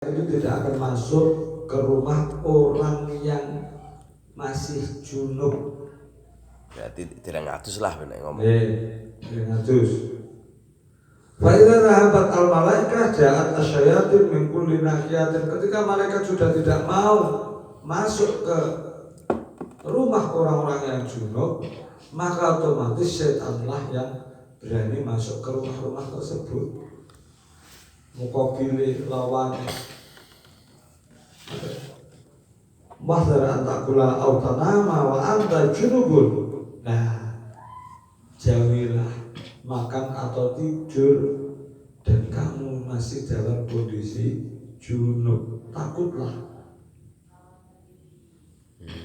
itu tidak akan masuk ke rumah orang yang masih junub. Berarti tidak ngatus lah benar ngomong. Tidak ngatus. Faidah rahabat al malaikah jahat asyayatin min kulli nahiyatin. Ketika malaikat sudah tidak mau masuk ke rumah orang-orang yang junub, maka otomatis setanlah yang berani masuk ke rumah-rumah tersebut. Mukabili lawan Wahdar antakula autanama wa anta junubun. Nah, jauhilah makan atau tidur dan kamu masih dalam kondisi junub. Takutlah.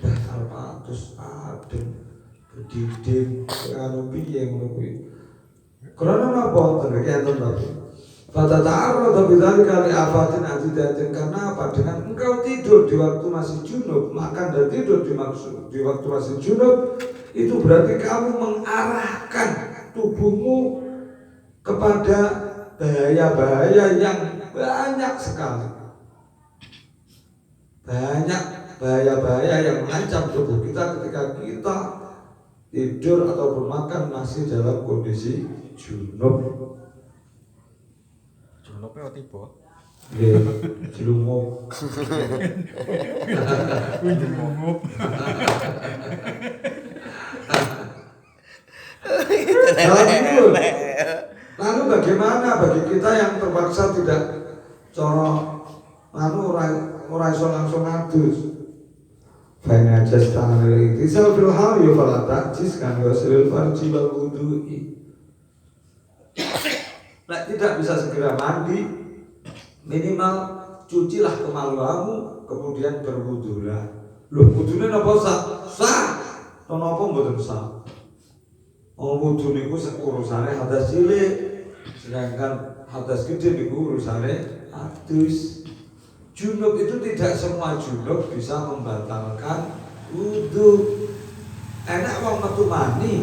Dah alpatus adem berdiding karo piye ngono kuwi. Karena napa terkait tetapi pada ta'arrada bidzalika li afatin adidatin. Karena apa? Dengan engkau tidur di waktu masih junub, makan dan tidur di waktu masih junub, itu berarti kamu mengarahkan tubuhmu kepada bahaya-bahaya yang banyak sekali. Banyak bahaya-bahaya yang mengancam tubuh kita ketika kita tidur ataupun makan masih dalam kondisi junub. Junubnya tiba. Nggih, jelungmup. Jelungmup. Lalu bagaimana bagi kita yang terpaksa tidak coro ora iso langsung ngadus. Fa'in ajas ta'amil iktisal fil hal yufala ta'jis kan wasilil farji wal wudu'i. Nah, tidak bisa segera mandi, minimal cucilah kemaluanmu, kemudian berwudulah. Loh, wudunya apa sah? Sah. Kenapa mboten sah? Wudu niku urusane hadas cilik, sedangkan hadas gede niku urusane adus. Junub itu tidak semua junub bisa membatalkan wudu. Enak wong metu mani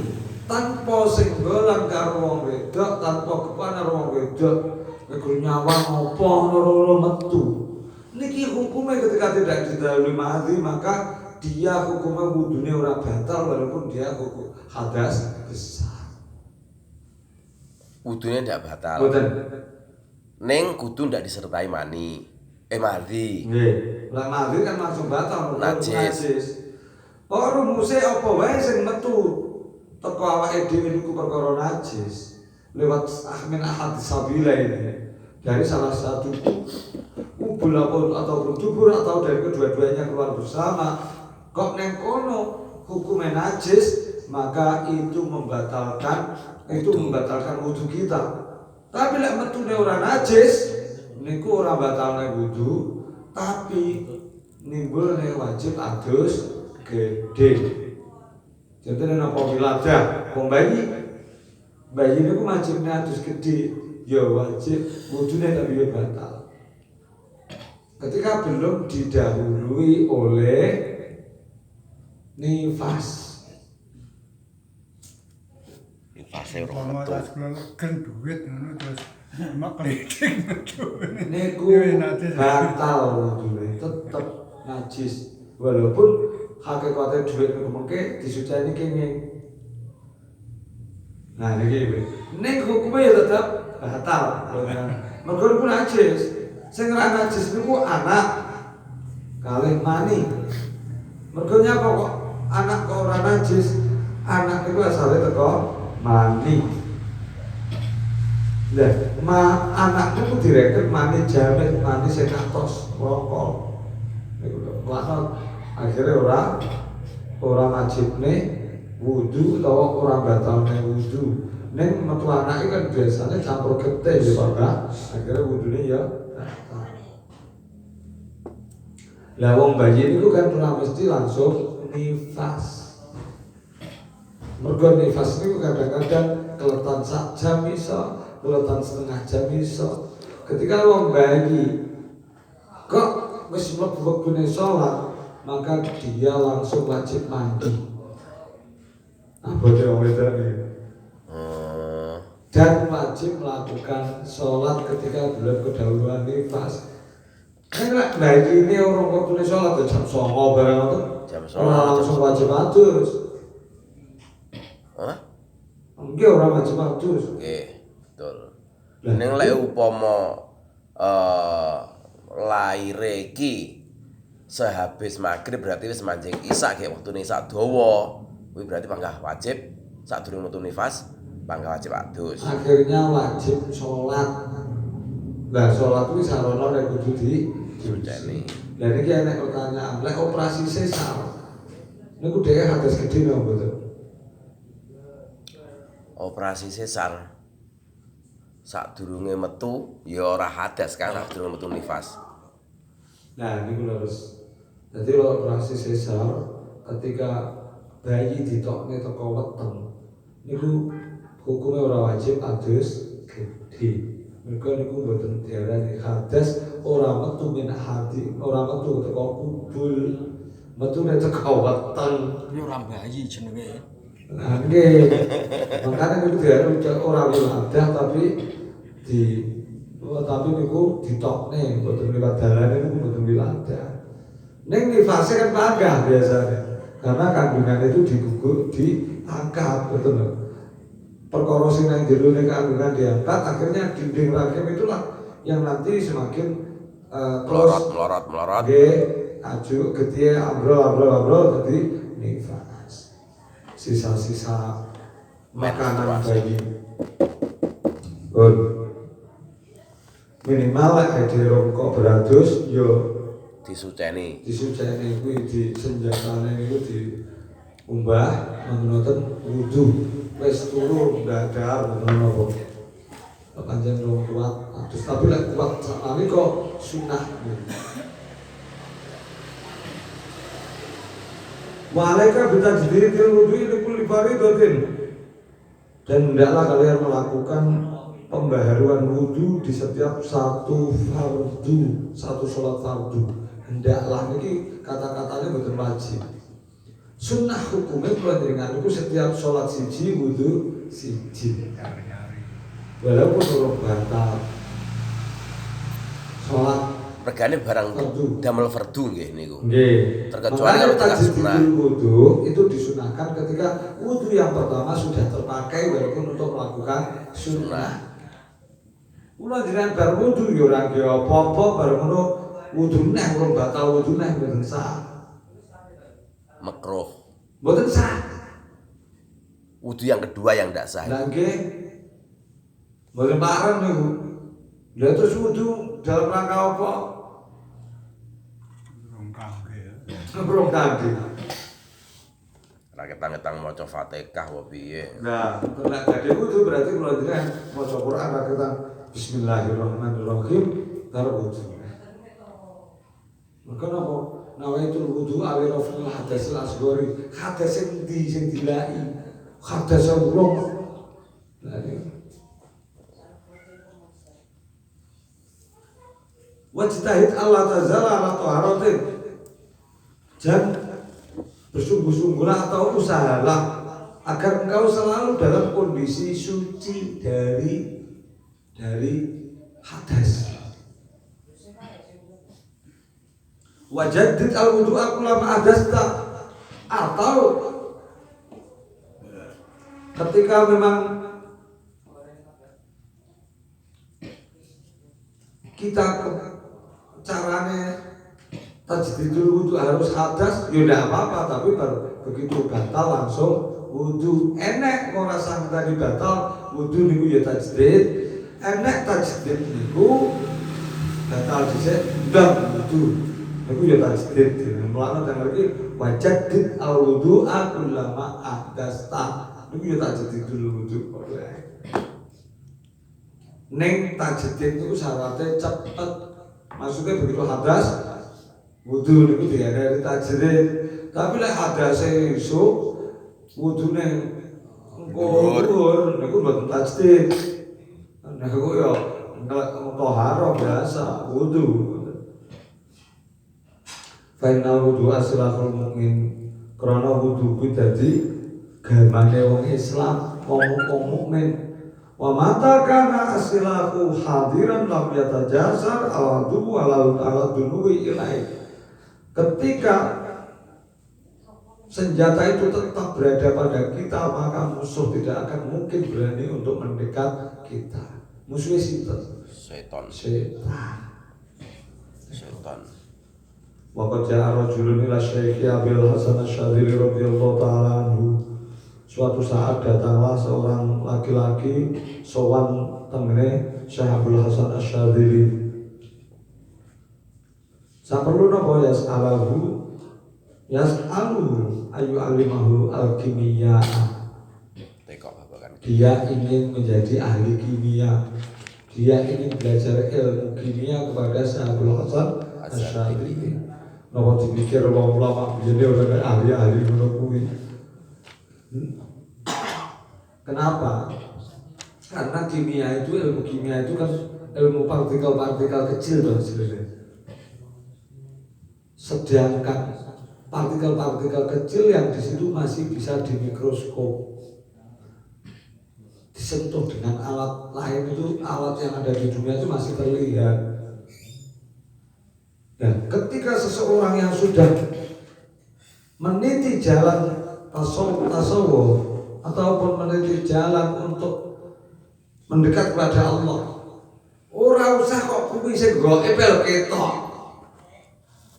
tanpa senggolan karo wong wedok, tanpa kepanar wong wedok, keguru nyawang apa loro-loro metu. Niki hukumnya ketika tidak didahului mandi, maka dia hukumnya wudunya ora batal walaupun dia hukum hadas besar. Wudunya tidak batal. Betul. Neng kudu tidak disertai mani. Mandi. Nggih. Lah mandi kan langsung batal, najis. Ora rumusé apa wae sing metu teko awake dhewe niku perkara najis lewat ahmin ahad sabila ini dari salah satu ubul ataupun dubur atau dari kedua-duanya keluar bersama, kok neng kono hukumnya najis, maka itu membatalkan wudu kita. Tapi lek metune ora najis niku ora batalne wudu, tapi nimbulne wajib adus gede. Contohnya napa wiladah, wong bayi niku wajibnya adus gede, ya wajib wudune tapi ya batal. Ketika belum didahului oleh nifas. Nifasnya ora Mama metu. tas keleken duit ngono terus mak kliting metu. Niku batal wudune, tetep najis. Walaupun hakikate duit niku mengke disuceni kenging. Nah niki ning hukume ya tetep batal. Mergo niku najis. Sing ora najis niku anak kalih mani. Mergo nyapa kok anak kok ora najis? Anak niku asale teko mani. Lah, anak niku direken mani jamin, mani sing atos rokok. Niku lho, akhirnya ora wajibne wudu utawa ora batalne wudu. Ning metu anake kan biasanya campur getih ya Pak. Akhirnya wudune ya batal. Lah wong bayi niku kan ora mesti langsung nifas. Mergo nifas niku kadang-kadang keletan sak jam iso, keletan setengah jam iso. Ketika wong bayi kok wis mlebu wektune salat, maka dia langsung wajib mandi. Apa dia wong wedok iki? Dan wajib melakukan sholat ketika bulan kedahuluan nifas. Nek bayi ini orang waktu sholat jam 09.00 barang itu. Jam Orang 09.00. langsung wajib adus. Hah? Enggak orang wajib adus. Betul. Lah, Ning lek upama laire iki sehabis maghrib berarti wis manjing isak kayak waktune isak dawa. Kuwi berarti panggah wajib sadurunge metu nifas panggah wajib adus. Akhirnya wajib sholat. Lah sholat itu sarana nek kudu Disuceni. Lah niki enek pertanyaan, lek operasi sesar niku dhewe hadas gedhe napa mboten? Operasi sesar sadurunge metu ya ora hadas kan sadurunge metu nifas. Nah niku harus. Jadi kalau operasi sesar ketika bayi ditokne teko weteng niku hukumnya ora wajib adus gedhe. Mereka niku mboten diarani hadas ora metu min hati, ora metu teko kubul, metune teko weteng. Ini orang bayi jenenge. Nah, nggih. Makanya niku diarani ora wiladah tapi niku ditokne mboten liwat dalane niku mboten wiladah. Ning nifase kan panggah biasanya. Karena kandungan itu digugur diangkat betul lho. Perkara sing nang jero ning kandungan diangkat akhirnya dinding rahim itulah yang nanti semakin melorot. nggih aju getih ambrol dadi nifas. Sisa-sisa makanan bayi. Minimal lek rongkok beratus yo Disuceni. disuceni kuwi di senjatane niku diumbah ngoten wudu wis turu dadar ngono apa panjenengan rong kuat terus tapi lek kuat sakmene kok sunah Walaika bitajdiidil wudu'i likulli faridatin dan hendaklah kalian melakukan pembaharuan wudu di setiap satu sholat fardu. Hendaklah ini kata-katanya betul wajib. Sunnah hukumnya pelanjaran itu setiap sholat siji wudu siji. Walaupun orang batal sholat Regane barang fardu. damel fardu nggih niku. Nggih. Terkecuali Makanya kalau tidak sunnah. wudu itu disunahkan ketika wudu yang pertama sudah terpakai walaupun untuk melakukan sunnah. Kula jenengan bar wudu ya ora nggih apa-apa bareng ngono wudu neh urung batal wudu neh mboten sah. Makruh. Mboten sah. Wudu yang kedua yang ndak sah. Lah nggih. Mboten pareng niku. Lah terus wudu dalam rangka apa? Ngebrong kaki. Ra ketang-ketang maca Fatihah apa piye. Nah, nek badhe wudu berarti kula jenengan maca Quran ra ketang Bismillahirrahmanirrahim karo wudu. Maka napa? Nawaitul wudu awi raful hadasil asghari. Hadas sing ndi sing dilai? Hadas urung. Lah iki. Wajtahid Allah tazala ala taharatin. Dan bersungguh-sungguhlah atau usahalah agar engkau selalu dalam kondisi suci dari hadas. Wajaddid al-wudu'a kullama adasta, atau ketika memang kita caranya tajdidul wudu harus hadas, ya tidak apa-apa, tapi begitu batal langsung wudu. Enek ora sang tadi batal wudu niku ya tajdid, enek tajdid niku batal dhisik ndang wudu niku ya tajdid. Mulane teng mriki wajaddid al wudu'a kullama ahdasta niku ya tajdidul wudu. Ning tajdid niku syaratnya cepet, maksudnya begitu hadas wudu niku diarani tajdid. Tapi lek hadase esuk wudune engko dhuwur niku mboten tajdid. Niku ya thaharah biasa wudu. Final wudu aslahul mukmin. Krana wudu kuwi dadi gamane wong Islam, wong mukmin. Wa mata kana asilahu hadiran lam yatajasar ala dunuwi ilai. Ketika senjata itu tetap berada pada kita, maka musuh tidak akan mungkin berani untuk mendekat kita. Musuhnya sinten? Setan. Wa qad ja'a rajulun ila Syekh Abil Hasan Asy-Syadzili radhiyallahu ta'ala anhu. Suatu saat datanglah seorang laki-laki sowan tengene Syekh Abdul Hasan Asy-Syadzili. Saperlu napa yas'alahu ayu alimahu al-kimia. Dia ingin menjadi ahli kimia. Dia ingin belajar ilmu kimia kepada Syekh Abdul Hasan Asy-Syadzili. Napa dipikir wong ulama jadi ora ahli-ahli ngono kuwi. Kenapa? Karena kimia itu, ilmu kimia itu kan ilmu partikel-partikel kecil loh sebenarnya. Sedangkan partikel-partikel kecil yang di situ masih bisa di mikroskop disentuh dengan alat lain, itu alat yang ada di dunia itu masih terlihat. Dan ketika seseorang yang sudah meniti jalan tasawuf ataupun meniti jalan untuk mendekat kepada Allah, ora usah kok kuwi sing gaib ketok.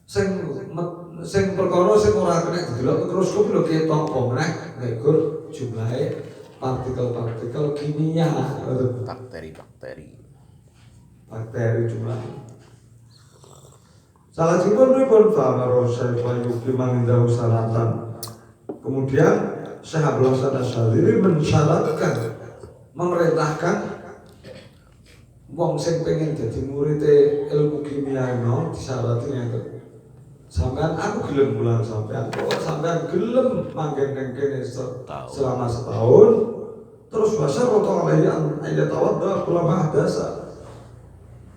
Sing perkara sing ora kena didelok mikroskop lho ketok apa meneh nggur jumlahe partikel-partikel kimia, bakteri jumlahnya. Salah satu famaro Syekh Wahyuki mangindahu sanatan. Kemudian Syekh Abdul Hasan Asy-Syadzili mensyaratkan, memerintahkan wong sing pengen jadi murid ilmu kimia mau disyarati ngeten. Sampeyan aku gelem mulang sampeyan, kok sampeyan gelem manggen ning kene selama setahun, terus wasyarata alaihi ayat tawadda ulama dasa.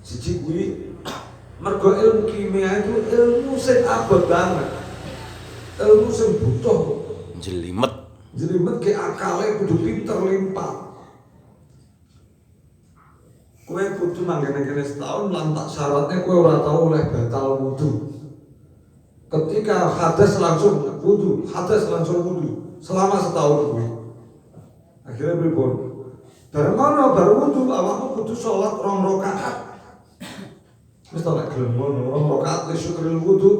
Siji kuwi mergo ilmu kimia itu ilmu sing abot banget. Ilmu sing butuh Jelimet ke akale kudu pinter limpah. Kowe kudu manggen kene setahun lan tak syaratnya kowe ora tau oleh batal wudu. Ketika hadas langsung wudu selama setahun kuwi. Akhirnya pripun? Bareng ngono baru wudu awakmu kudu salat 2 rakaat. Wis tak lek gelem ngono 2 rakaat wis syukuril wudu,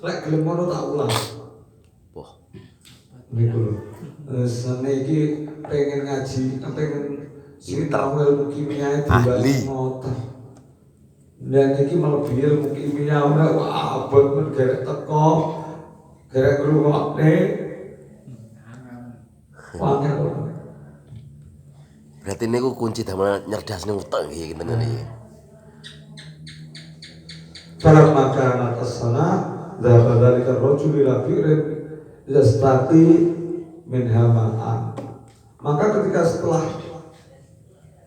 lek gelem ngono tak ulang. Wah, Niku lho. Sene iki pengen ngaji, pengen sinau ilmu kimia ahli. ngoten. Dan iki mlebu ilmu kimia ora abot men gerek teko, gerek ngrungokne. Wangel. Berarti niku kunci damel nyerdasne utek iki ngene iki. Kalau makan atas sana, dah dari rojul ila firin, yastati min hamaan. Maka ketika setelah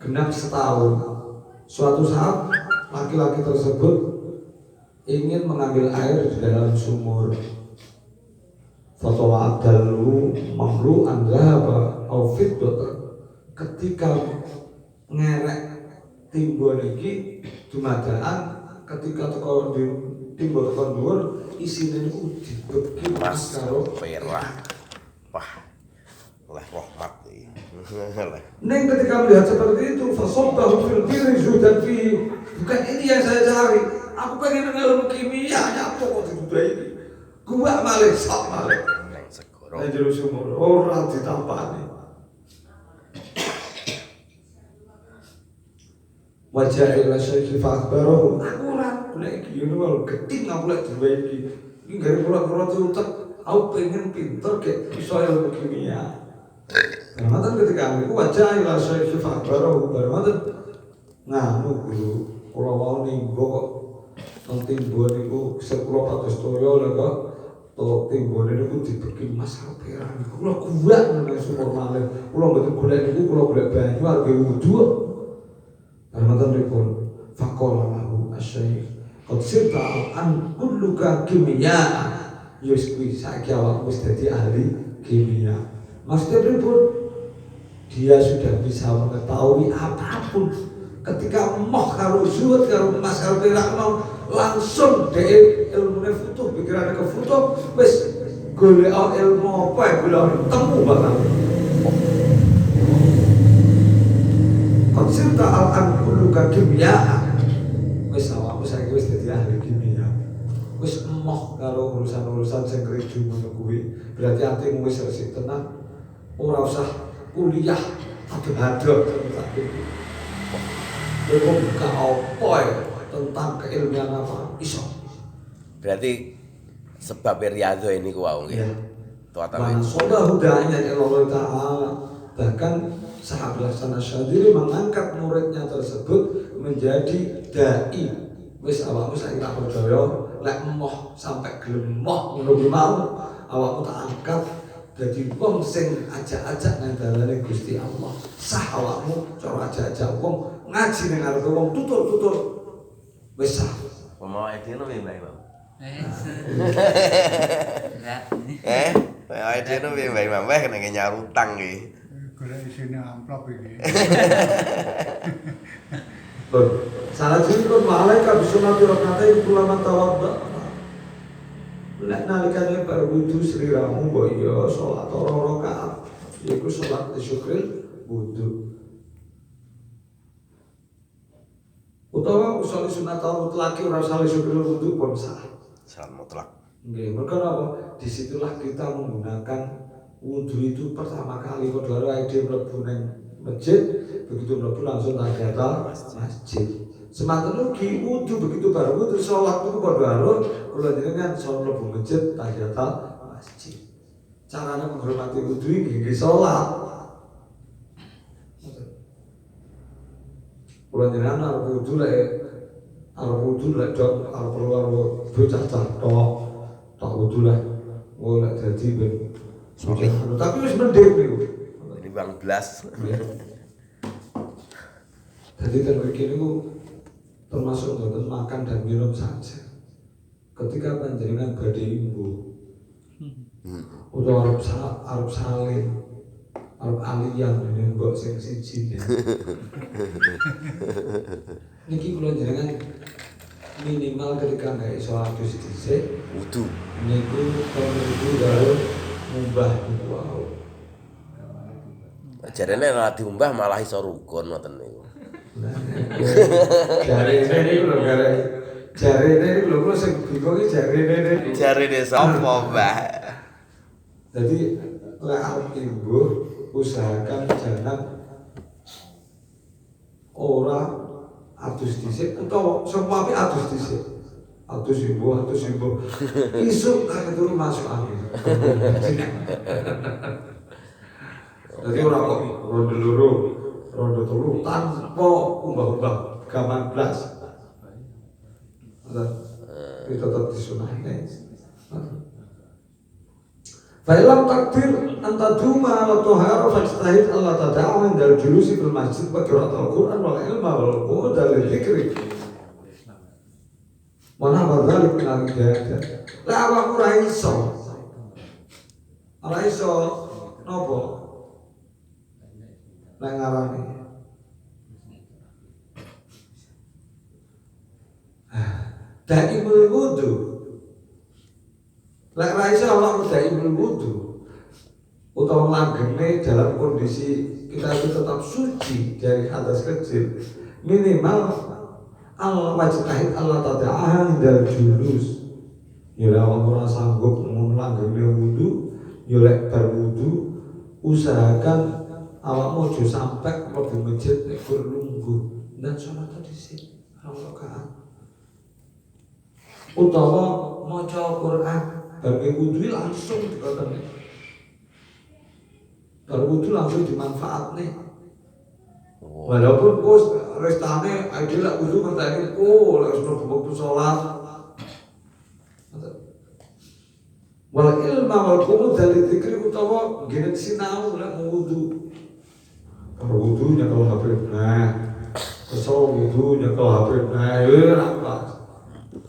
genap setahun, suatu saat laki-laki tersebut ingin mengambil air di dalam sumur. Fatwa adalu mamlu anzahaba au fiddat. Ketika ngerek timbul iki dumadaan, ketika teko di timbul teko dhuwur isine niku dibeki mas karo perak. Wah, oleh rahmat iki. Neng ketika melihat seperti itu, fasobbahu fil birri zuhdan fi. Bukan ini yang saya cari. Aku pengen ilmu kimia, apa kok didudahi iki. Gua malih sak malih. Neng segoro. Nang jero sumur ora ditampani. Wajah ila Syekh Fakbaroh. Aku ora golek iki ngono lho, geting aku lek duwe iki. Iki gare kula-kula diutek, aku pengen pinter kek iso ilmu kimia. Ramadan ketika aku wajah ila Syekh Fakbaroh, Ramadan nganu guru, kula mau ninggo kok nang timbun niku sekula pados toyo lho kok to timbun niku dibeki mas perak. Kula kuat nang sumur malih. Kula mboten golek niku, kula golek banyu arep wudu. Ramadan ripun faqala lahu asy-syekh qad sirta an kulluka kimia. Yus kuwi saiki awakmu wis dadi ahli kimia. Maksudnya pripun? dia sudah bisa mengetahui apapun. Ketika moh karo zuhud karo emas karo perak mau langsung dhek ilmune futuh pikirane ke futuh wis golek ilmu apa ya golek temu bakal. Konsepta al-an kullu kimia. Wis awakmu saiki wis dadi ahli kimia. Wis emoh karo urusan-urusan sing ridu ngono kuwi. Berarti atimu wis resik tenan. Ora usah kuliah ado-ado tapi belum buka apa ya tentang keilmuan apa iso. Berarti sebab riyadhah ini ku wau nggih. Mana soda hudanya Allah Ta'ala. Bahkan sahabat Hasan Asy'adzili mengangkat muridnya tersebut menjadi dai. Wis awakmu saiki tak percaya lek emoh sampai gelem emoh ngono kuwi mau awakmu tak angkat dadi wong sing ajak-ajak nang dalane Gusti Allah. Sah awakmu cara ajak-ajak wong ngaji ning ngarepe wong tutur-tutur. Wis sah. Mau idene piye Mbak Imam? Idene piye Mbak Imam? Wah kena nyarutang iki. Golek isine amplop iki. Salah jadi kon malaikat bisunati rakatain ulama tawadda. Lek nalikane berwudu sliramu mbok iya salat 2 rakaat. Iku salat syukril wudu. Utawa usul sunat mutlak ora usah syukril wudu pun sah. Salat mutlak. Nggih, mergo apa? Disitulah kita menggunakan wudu itu pertama kali kodaro ide mlebu ning masjid, begitu mlebu langsung tahiyatul masjid. Semanten ugi wudu begitu baru wudu salat niku padha karo kula jenengan salat mlebu masjid tahiyatul masjid. Carane menghormati wudu iki nggih salat. Kula jenengan arep wudu lek dok arep perlu karo bocah tok wudu lah. Ora dadi ben sorry. Tapi wis mendem niku. Ini Bang Blas. Jadi kan begini termasuk untuk makan dan minum saja. Ketika panjenengan badhe imbu, udah Arab salin, Arab alian ini mbok sing siji. Niki kula jenengan minimal ketika nggak iso adus dhisik Wudu. niku perlu karo mumbah wow. Jarene ora diumbah malah iso rukun ngoten niku. Jarene niku lho kula sing bingung iki jarene. Jarene sapa, Mbah? Jadi lek arep imbuh usahakan jangan ora adus dhisik utawa semua api adus dhisik. Adus imbuh. Isuk kan turu masuk angin. Jadi ora kok ronde loro, ronde telu tanpa umbah-umbah gaman blas. Itu tetap disunahkan. Fa'ilam takdir anta duma ala tuhara fajtahid Allah tada'u indal julusi fil masjid wa qiraatul Qur'an wal ilma wal qu'uda lil dzikri. Mana badzalik min al-hidayah. Lah awakmu ora iso. Ora iso napa? Nek ngarani. Daimul wudu. Lek ra iso awakmu daimul wudu utawa langgene dalam kondisi kita itu tetap suci dari hadas kecil, minimal wajibahid Allah tada'ahan dari julus. Ya awakmu ora sanggup langgene wudu, ya lek bar wudu usahakan awakmu aja sampai mlebu masjid nek lungguh dan salat dhisik 2 rakaat. Utawa maca Quran bagi wudu langsung dikoten. Bar wudu langsung dimanfaatne. Walaupun kos restane ide lek wudu ngerteni lek wis mlebu salat. Wal ilma wal qumud dari dzikri utawa ngene sinau lek wudu. Kalau wudu nyekel HP, kesel wudu nyekel HP, ora apa.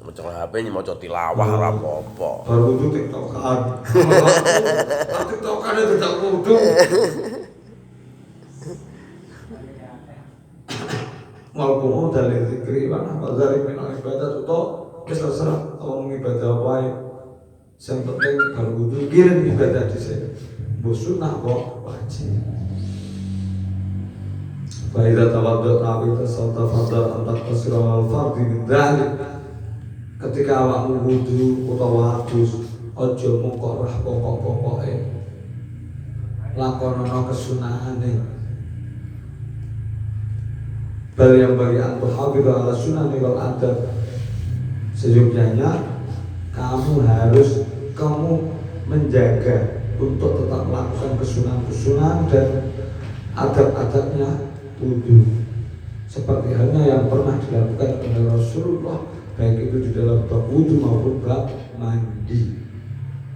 Maca HP maca tilawah ora apa-apa. Baru wudu tiktokan. Tiktokan itu tak wudu. wal qu'ud li dzikri wa nahwa dzalik min ibadat utawa wis terserah wong ibadah apa ae. Sing penting bar wudu kirim ibadah dhisik. Mbok sunah kok wajib. Fa idza tawadda ta'awita sawta fadda antak tasira al fardhi min dzalik. Ketika awakmu wudu utawa adus aja mung kok ora pokok-pokoke. Lakonono kesunahane. Bal yang bagi antu hafidhu ala sunani wal adab. Sejujurnya kamu harus menjaga untuk tetap melakukan kesunahan-kesunahan dan adab-adabnya wudu. Seperti halnya yang pernah dilakukan oleh Rasulullah, baik itu di dalam bab wudu maupun bab mandi.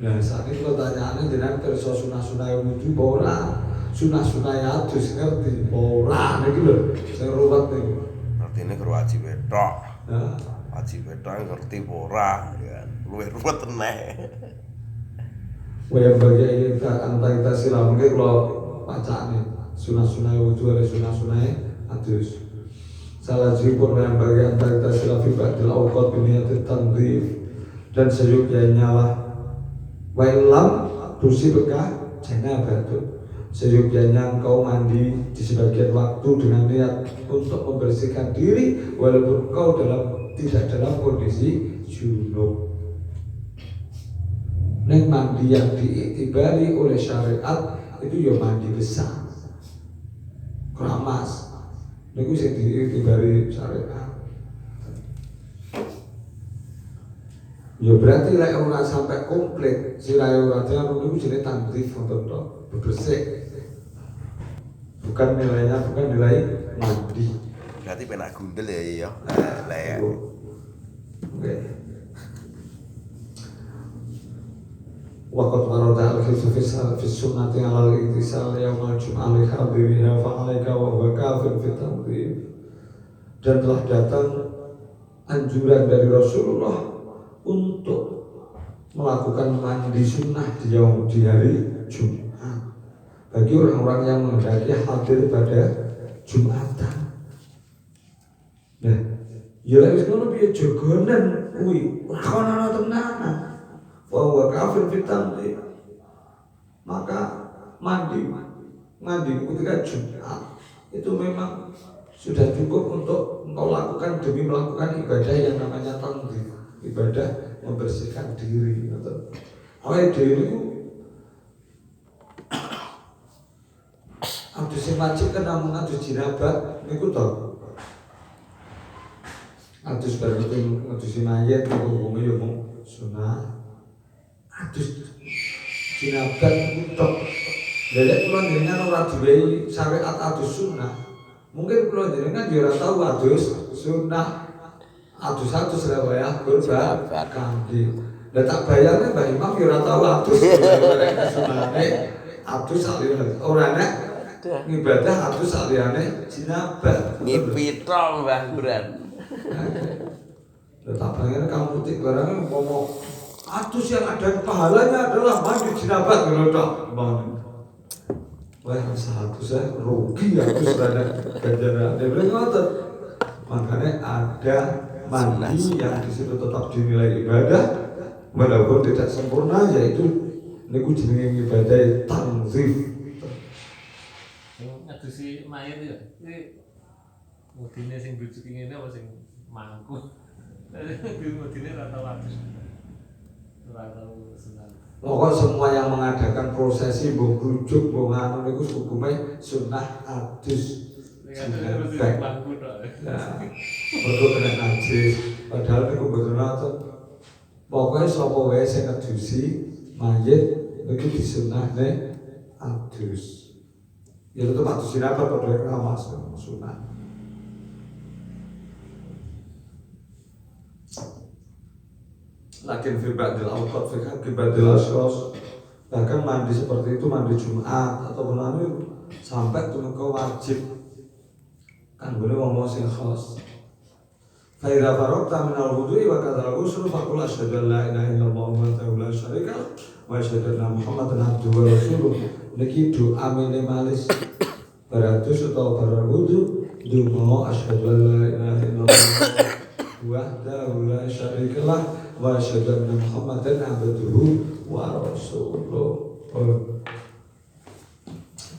Nah saat itu pertanyaannya jenengan kersa sunah-sunah wudu ora, sunah-sunah adus ngerti ora niki lho sing ruwet niku. Artine wajib tok. Nah, Wajib tok ngerti ora ya. Luwih ruwet teneh. Waya bagi kita antai kita silam mungkin kalau bacaan sunah-sunah wudu ada sunah-sunah adus. Salah jipun yang bagi antai kita silam fibadil awqat biniyatit tanzif dan seyogyanya lah wailam tusi bekah janabah itu seyogyanya engkau mandi di sebagian waktu dengan niat untuk membersihkan diri walaupun engkau tidak dalam kondisi junub. Neng mandi yang diiktibari oleh syariat itu ya mandi besar, keramas. Niku sing diiktibari syariat. Ya berarti lek ora sampai komplit sirahe ora tenan niku jenenge tanzif wonten tok, bersih. Bukan nilainya, bukan nilai mandi. Berarti penak gundel ya. Lah ya. Oke. Waqad warada al-khilaf fi sunnati ala al-ittisal yawm al-jum'ah li hadiriha fa 'alaika wa huwa kafir fi tanzif. Dan telah datang anjuran dari Rasulullah untuk melakukan mandi sunnah di hari Jumat bagi orang-orang yang menghendaki hadir pada Jumatan. Nah, ya wis ngono piye jogonen kuwi lakonan tenanan. Bahwa kafir fitanti, maka mandi ketika Jumat itu memang sudah cukup untuk engkau lakukan demi melakukan ibadah yang namanya tanzif, ibadah membersihkan diri. Awal diri itu adus yang wajib kan namun adus jinabat niku to. Adus baru itu adus mayat itu hukumnya ya mung sunah. Adus jinabat utok. Lelek kula jenengan ora diwehi syariat adus sunnah. Mungkin kula jenengan ya ora tau adus sunnah. Adus-adus ra wae kurban kanthi. Lah tak bayarne Mbah Imam ya ora tau adus sunnahane. Adus saliyane ora nek ibadah adus saliyane jinabat. Ngipito Mbah Buran. Lah tak bayarne kamu putik barang ngomong adus yang ada pahalanya adalah mandi jinabat ngono tok. Wah, satu saya rugi adus ada ganjaran. Dia bilang ngoten. Makanya ada mandi yang di situ tetap dinilai ibadah walaupun tidak sempurna, yaitu niku jenenge ibadah tanzif. Ngadusi mayat ya. Iki mudine sing bujuk ngene apa sing mangku. Mudine ora tau adus. Pokok semua yang mengadakan prosesi mbok rujuk mbok nganu niku hukume sunah adus. Jinabat. Nah, mergo kena najis. Padahal niku mboten ngoten. Pokoke sapa wae sing ngadusi mayit niku disunahne adus. Ya tetep adus jinabat padha ramas sunah. Lakin fi ba'dil awqat fi ba'dil asyras, bahkan mandi seperti itu mandi Jumat atau mandi sampai tuh wajib kan boleh ngomong sing khas. Fa idza faragta min al-wudu'i wa kadzal ghusl faqul asyhadu an la ilaha illallah wa la syarika lahu wa asyhadu anna Muhammadan abduhu wa rasuluh. Niki doa minimalis baratus atau berwudu Dungo asyhadu an la ilaha illallah wahdahu la syarika lah wa asyhadu anna Muhammadan abduhu wa rasuluh.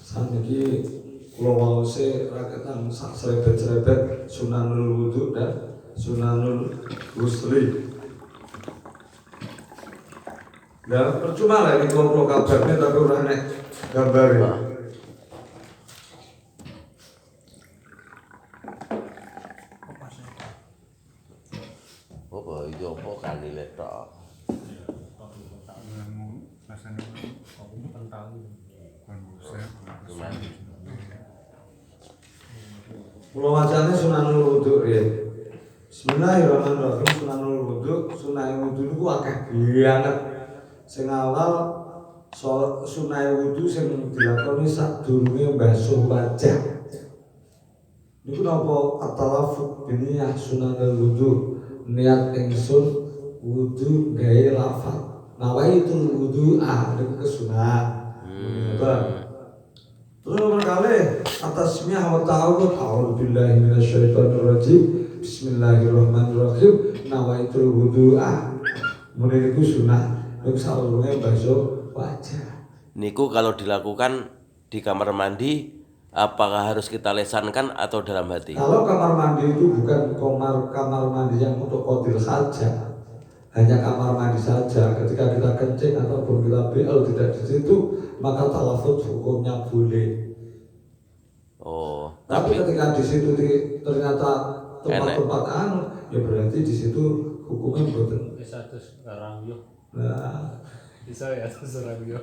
Saniki kula waose raketan sak srebet-srebet sunanul wudu dan sunanul ghusli. Nah, percuma lah ini kalau kabarnya tapi ora nek gambare. Apa itu apa kanile tok. Rasanya Pentang. Kula wacane sunanul wudu ya. Bismillahirrahmanirrahim. Sunanul wudu, sunah wudu niku akeh banget. Sing awal sunah wudu sing dilakoni sadurunge mbasuh wajah. Niku napa at-talaffuz biniyah sunanul wudu. Niat ingsun wudu gawe lafaz. Nawaitul wudu niku kesunah. Terus nomor kali atasnya wa ta'awud a'udzubillahi minasyaitonirrajim bismillahirrahmanirrahim nawaitul wudu'ah muni niku sunah niku saurunge basuh wajah. Niku kalau dilakukan di kamar mandi apakah harus kita lesankan atau dalam hati? Kalau kamar mandi itu bukan kamar mandi yang untuk qadil saja, hanya kamar mandi saja. Ketika kita kencing ataupun kita BL tidak di situ, maka talafut hukumnya boleh. Oh, Tapi tapi ketika di situ ternyata tempat-tempat anu, ya berarti di situ hukumnya boten. Bisa terus sekarang yo. Nah, Bisa ya terus sekarang yo.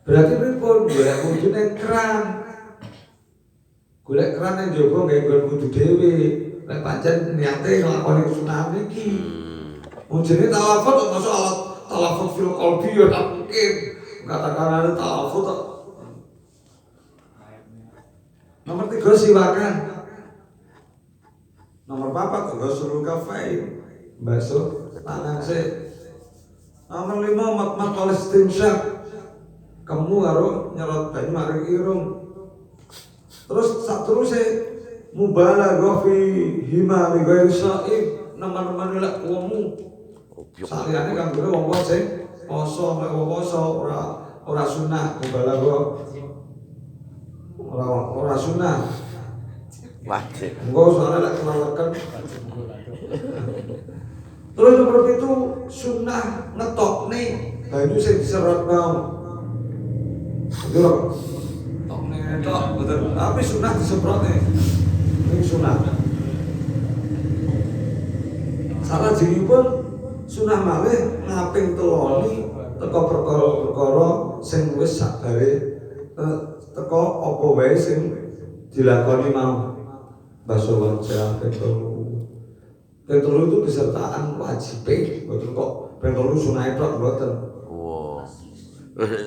berarti pripun golek wudune keran. Golek keran yang jaba nggawe nggon wudu dhewe. Nek pancen niate nglakoni sunah iki. Mujine talafut kok masuk alat talafut fil qalbi ya tak mungkin. Katakan ada talafut kok. Nomor 3 siwakan. Nomor 4 ghuslul kafain. Basuh tangan sih. Nomor 5 matmat wal istimsyak. Kamu karo nyerot banyu maring irung. Terus sateruse mubalaghah fi hima li ghairi sa'ib. Nama-nama lek wongmu. Saliyane kanggone wong-wong sing poso, nek wong poso ora sunah mubalaghah. Ora sunah. wajib. Engko soalnya lek kelalekan. Terus nomor 7 sunah ngetokne banyu sing diserot mau. Itu lho. Tokne tok betul. Tapi sunah disemprotne. Ini sunah. Salah jinipun sunah malih ngaping teloni teko perkara-perkara sing wis sakbare teko apa wae sing dilakoni mau. Basuh wajah petolu. Petolu itu besertaan wajib, betul kok. Petolu sunah tok mboten. Wow.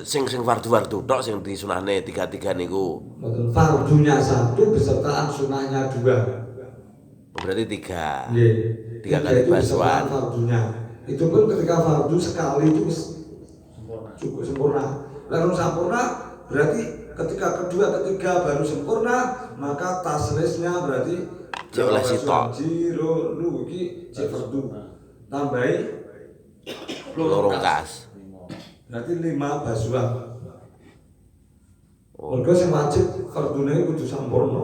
Sing fardu-fardu tok sing disunahne 3 niku. Mboten fardunya 1 besertaan sunahnya 2. Berarti 3. Nggih. 3 kali Itu besertaan basuhan. fardunya. Itu pun ketika fardu sekali itu cukup sempurna. Lalu sempurna berarti ketika kedua, ketiga baru sempurna, maka taslisnya berarti Cek oleh sitok. Jiro lu iki cek fardu. Tambahi Lorong kas. Berarti 5 basuhan. Oh. Mergo sing wajib fardune kudu sampurna.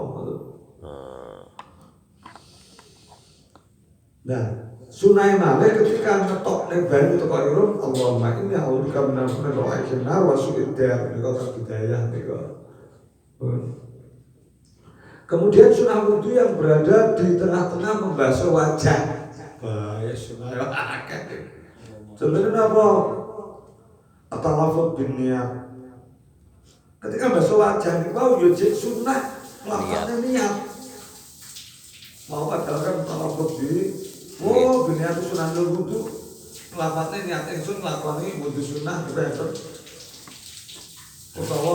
Nah, sunai malih ketika ngetokne banyu teko irung Allahumma inni a'udzubika minal fitnatil nar wa su'id dar niku hidayah niku. Kemudian sunah wudu yang berada di tengah-tengah membasuh wajah. Baik sunah ya akeh. Contohnya apa? At-talaffuz bin niat. Ketika basuh wajah niku mau yo jek sunah nglakone niat. Mau padahal kan talaffuz bi biniat sunanul wudu. Lafadznya niat ingsun nglakoni wudu sunah bener. Utawa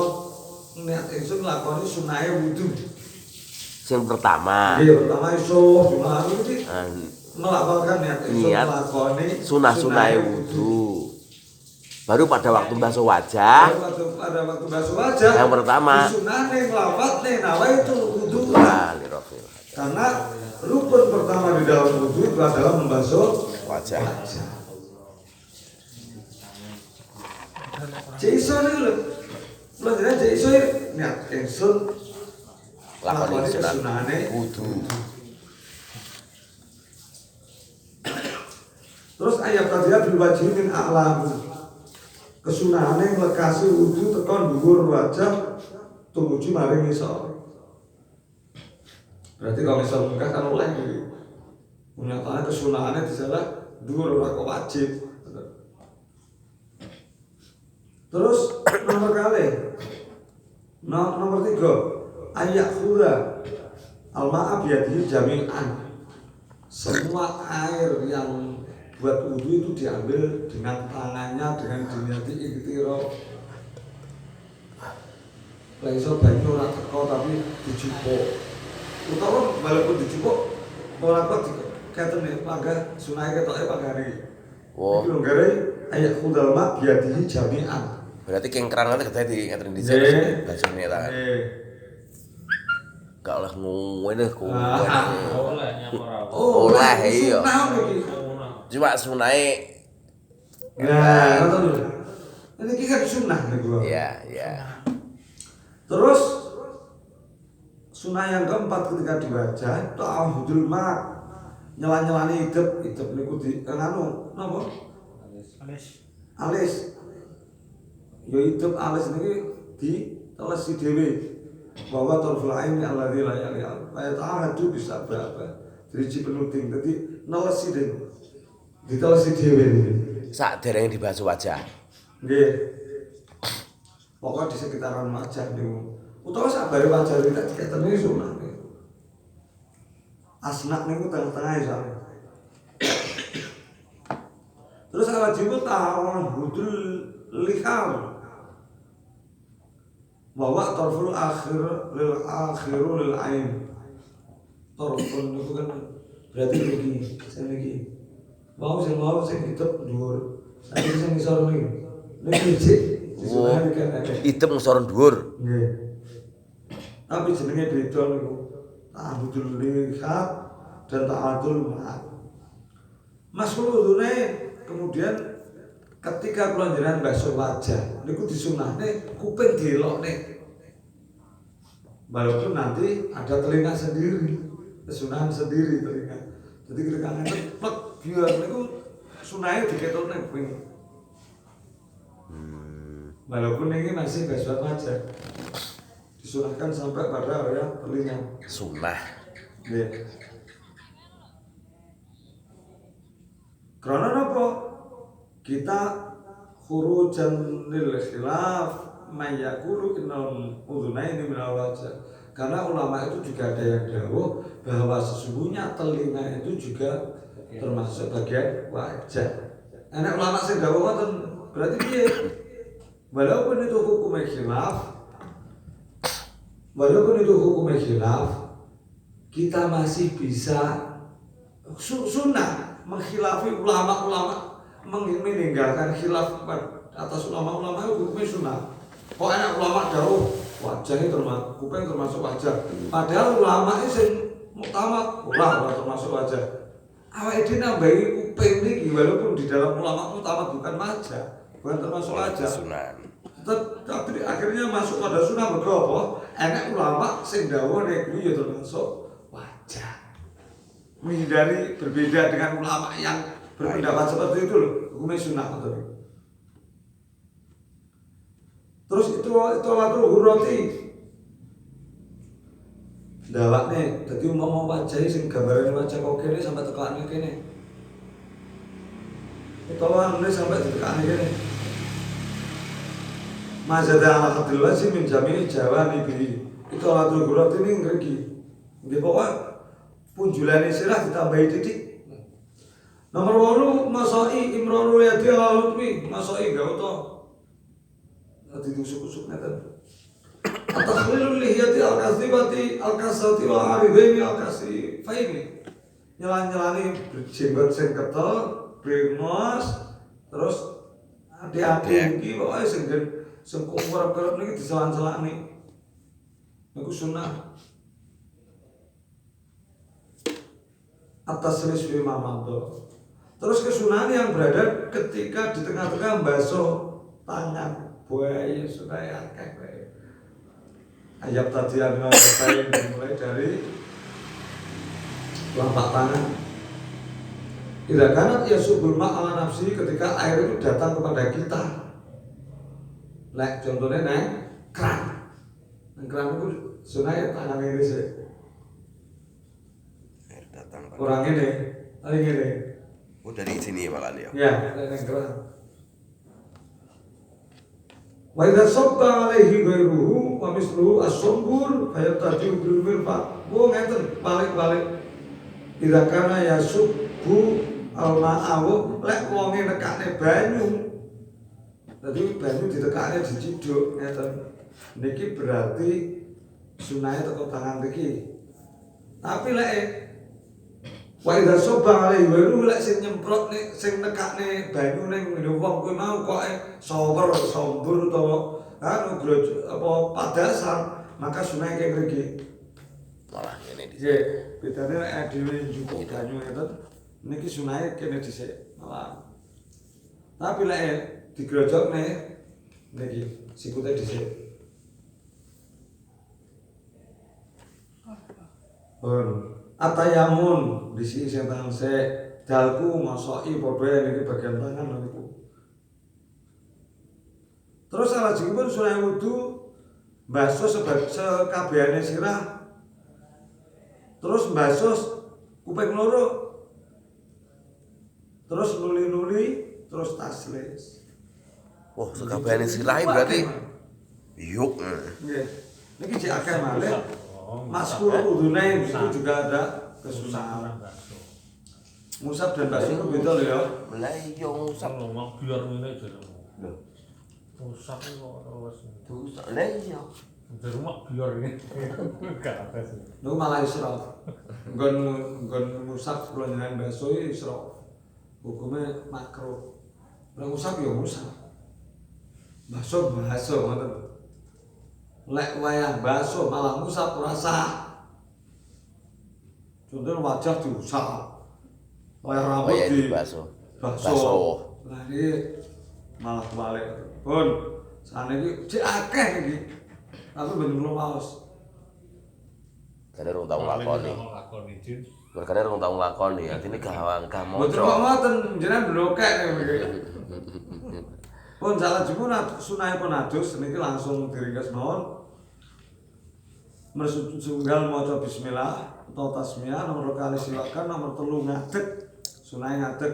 niat ingsun nglakoni sunahe wudu. Sing pertama. Iya, pertama iso Jumat iki melafalkan niat ingsun Niat nglakoni sunah-sunahe wudu. Baru pada waktu basuh wajah. Pada waktu basuh wajah. Yang pertama. Disunahne ngelafadzne nawaitu wudu. Karena rukun pertama di dalam wudu itu adalah membasuh Wajah. Jason itu lho. Mulai dari Jason niat ingsun Lakoni sunat kesunahane wudu. Terus ayat tadi bil wajhi min a'lam. Kesunahane nglekasi wudu tekan dhuwur wajah tumuju maring ngisor. Berarti kalau misal muka kan oleh punyatanya kesunahannya di sana dhuwur ora kok wajib. Terus nomor kali nomor 3 ayat khura al-ma'a biyadihi jami'an. Semua air yang buat wudu itu diambil dengan tangannya dengan diniati iktiro. Lah iso banyu ora teko tapi dijupuk. Utawa walaupun dijupuk ora kok diketene pangga sunai ketoke panggari. Oh. Iki lho gare ayat khudal ma biyadihi jami'an. Berarti kengkrangan ketemu di ngeten di Nggih. bajone ta. Gak oleh ngene ku. Oleh nyamper apa. Oleh iya. Sunah iki. Cuma sunai. Ya, ngoten lho. Ini kan sunah niku. Iya, iya. Terus sunah yang keempat ketika di wajah ta'ahudul ma nyela-nyelani hidup niku di anu napa? Alis. Ya hidup alis niki di telesi dhewe. Bahwa tarful aini alladzi la ya'lam. Wa ta'ahadu bisa apa? Driji penuting dadi nelesi dhewe. Di telesi dhewe niki. Sak dereng dibasuh wajah. Nggih. Pokoknya di sekitaran wajah niku. Utawa sabare wajah kita diketeni sunah niku. Asnak niku tengah-tengah ya. Terus wajib ta'awun hudul liham. Bahwa tarful akhiru lil ain. Tarful niku kan berarti iki sing iki. Mau sing hidup dhuwur. Saiki sing ngisor niki. Niki sik. Hitam ngesoron dhuwur. Nggih. Tapi jenenge beda niku. Ta'abudul lihat dan ta'adul ma'at. Mas kuludune kemudian ketika kula njenengan basuh wajah niku disunahne kuping dielokne. Walaupun nanti ada telinga sendiri, kesunahan sendiri telinga. Jadi ketika ngene plek biar niku sunahe diketokne kuping. Walaupun ini masih basuh wajah disunahkan sampai pada area telinga. Sunah. Nggih. Karena apa? Kita khurujan lil khilaf mayakulu innal udhunaini minal wajah. Karena ulama itu juga ada yang dawuh bahwa sesungguhnya telinga itu juga termasuk bagian wajah. Enak ulama sing dawuh ngoten berarti piye? Walaupun itu hukumnya khilaf, kita masih bisa sunnah mengkhilafi ulama-ulama, meninggalkan khilaf atas ulama-ulama itu hukumnya sunnah. Kok enak ulama jauh wajah itu termasuk kuping termasuk wajah. Padahal ulama itu sing muktamad ora termasuk wajah. Awake dhewe nambahi kuping niki walaupun di dalam ulama muktamad bukan wajah, bukan termasuk wajah. Sunan. Tapi akhirnya masuk pada sunnah mergo apa? Enak ulama sing dawuh nek kuwi ya termasuk wajah. Menghindari berbeda dengan ulama yang berpendapat seperti itu loh, hukumnya sunnah betul. Terus itu lalu hurati dawak nih, jadi mau wajah sing gambaran wajah kok kene sampai tekan kene. Utawa sampai tekan kene. Mazada ala hadil wajib min jami'i jawani bihi. Itu lalu hurati ini ngergi. Nggih pokok punjulane sirah ditambahi titik. Nomor 8 masai imronul yadi al-lutfi, masai gawe to. Dadi tusuk-tusuk ngeten. At-takhlilul lihiyati al-kasibati al-kasati wa aridaini al-kasifaini. Nyelan-nyelani jenggot sing ketel, brengos, terus hati-hati iki pokoke sing kerep-kerep niki diselang-selani. Niku sunah. Atas lis fi mamado. Terus kesunahan yang berada ketika di tengah-tengah basuh tangan buaya sudah akeh bae. Ayat tadi yang dimulai dari telapak tangan. Tidak kanat ya subul ma'ala nafsi ketika air itu datang kepada kita. Like contohnya neng keran. Neng keran itu sunai tangan ini sih. Air datang pada. Kurang ini, paling ini. Oh dari sini malah ya. Ya, neng keran. Wa idza sabba alaihi ghairuhu wa misluhu as-sumbur fayatadiu bil mirfaq. Oh ngeten balik-balik. Idza kana yasubbu al-ma'awu lek wonge nekane banyu. Dadi banyu ditekane diciduk ngeten. Niki berarti sunahe teko tangan iki. Tapi lek wa idza sabba alaihi ghairuhu lek sing nyemprot nek sing nekane banyu ning wong kuwi mau kok shower sombur utawa anu apa padasan maka sunai kayak mriki. Malah ini di. Nggih, bedane nek dhewe njupuk banyu ngeten niki sunai kene dhisik malah. Tapi lek digrojokne niki sikute dhisik. Atayamun disi sing tangan sik dalku ngosoki padha niki bagian tangan niku. Terus salajengipun sunah wudu mbasuh sekabehane sirah. Terus mbasuh kuping loro. Terus nuli-nuli, terus taslis. Wah, sekabehane sirahe berarti yuk. Nggih. Niki jek akeh malih. Maskur udune itu juga ada kesunahan. Musab dan basuh itu beda lho ya. Lah iya ngusap. Kalau mau biar ngene jare. Lho, Rusak kok terus. dosa. Lah iya. Di rumah biar ngene. Gak ada sih. Niku malah israf. Nggon musab kula njenengan basuh israf. Hukumnya makruh. Lah musab ya musab. Basuh ngoten. Lek wayah basuh malah musab ora sah. Contoh wajah diusap. Wayah rambut ya di dibasuh. basuh. Lah iki malah balik. Pun saniki cek akeh iki. Tapi ben kula waos. Kadang rung tau nglakoni. Lakoni Din. Merkane rung tau nglakoni, artine gak Mboten kok maca. ngoten jenengan blokek niki. Pun salah jipun sunahipun adus niki langsung diringkes mawon. Mersunggal maca bismillah atau tasmiyah nomor kali silakan nomor 3 ngadeg sunai ngadeg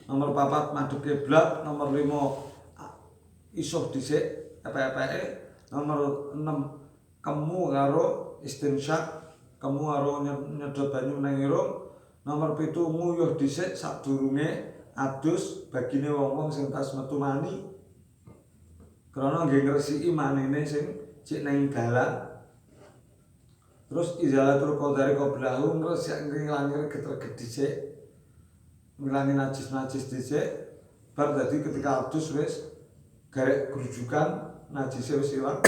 nomor 4 madhep kiblat nomor 5 isuh dhisik epek-epeke nomor 6 kemu karo istinsyak kemu karo nyedot banyu nang irung nomor 7 nguyuh dhisik sadurunge adus bagine wong-wong sing tas metu mani krana nggih ngresiki manine sing cek nang dalan. Terus izalatul qadari qablahu ngresik ngilangi reget-reget dhisik. Ngilangi najis-najis dhisik. Bar dadi ketika adus wis garek grujukan najise wis ilang.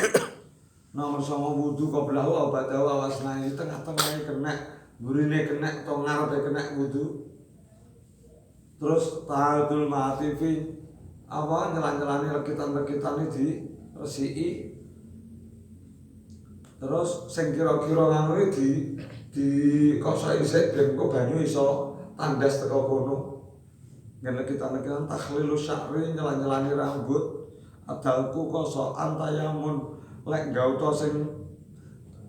Nomor 9 wudu qablahu abadahu awasnai tengah-tengahe kena, burine kena utawa ngarepe kena wudu. Terus ta'adul ma'atifi apa nyelan-nyelani rekitan-rekitan di resiki. Terus sing kira-kira nganu di kosoki sik ben engko banyu iso tandas teko kono. Ngene kita takhlilu sya'ri nyelan-nyelani rambut adalku kosokan tayamun lek gauta sing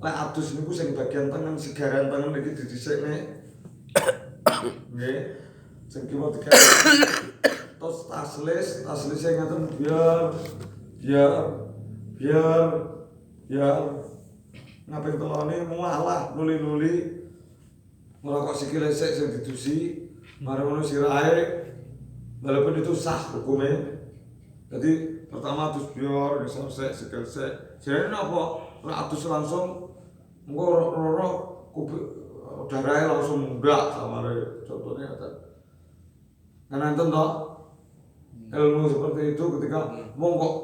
lek adus niku sing bagian tengen sigaran tengen iki didhisikne. Nggih. Sing kiwa tiga. Terus taslis ngaten biar ngaping telone mualah nuli-nuli ngrokok sikile sik sing didusi mari ngono sirahe walaupun itu sah hukumnya. Jadi pertama adus biar gesor sik sikil sik jane napa nek adus langsung engko loro darahe langsung mundak samare contohnya kan enten to ilmu seperti itu ketika mau kok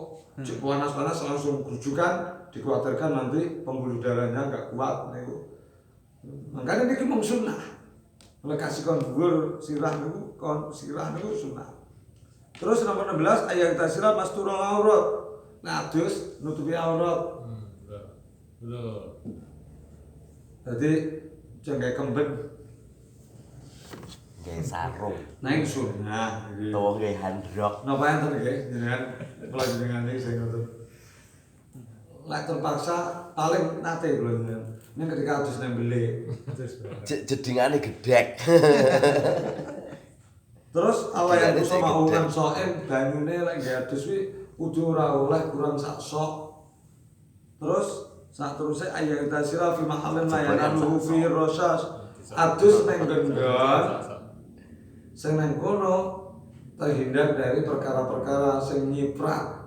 panas-panas langsung rujukan, dikhawatirkan nanti pembuluh darahnya nggak kuat niku. Makanya niki mung sunnah. Oleh kasih kon dhuwur sirah niku sunnah. Terus nomor 16 ayat tasira masturul aurat. Nah, terus nutupi aurat. Lho. Jadi jangan kemben. Kayak sarung. Nah, ini sunnah. Tuh kayak handrock. Napa enten nggih jenengan kula jenengan iki sing ngoten. Lek terpaksa paling nate kula jenengan. Ning ketika adus nembeli. Jedingane gedhek. Terus awal yang Jedingane sama gede. ulang soem banyune lek nggih adus kuwi kudu ora oleh kurang sak sok. Terus saat terusnya ayat tasira fi mahallin layanan fi rosas adus neng gendon sing neng kono terhindar dari perkara-perkara sing nyiprat.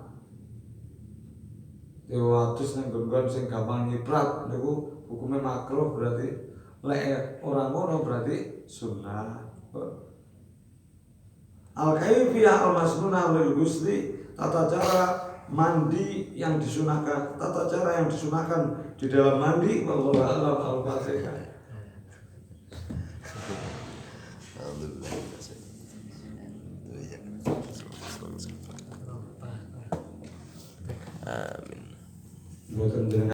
Dewa adus neng gendon sing gampang nyiprat niku hukumnya makruh berarti lek orang kono berarti sunnah. Al-kaifiyah al-masnunah lil ghusli, tata cara mandi yang disunahkan, tata cara yang disunahkan di dalam mandi. Wallahu a'lam. Al-Fatihah. Amin. Mboten jenengan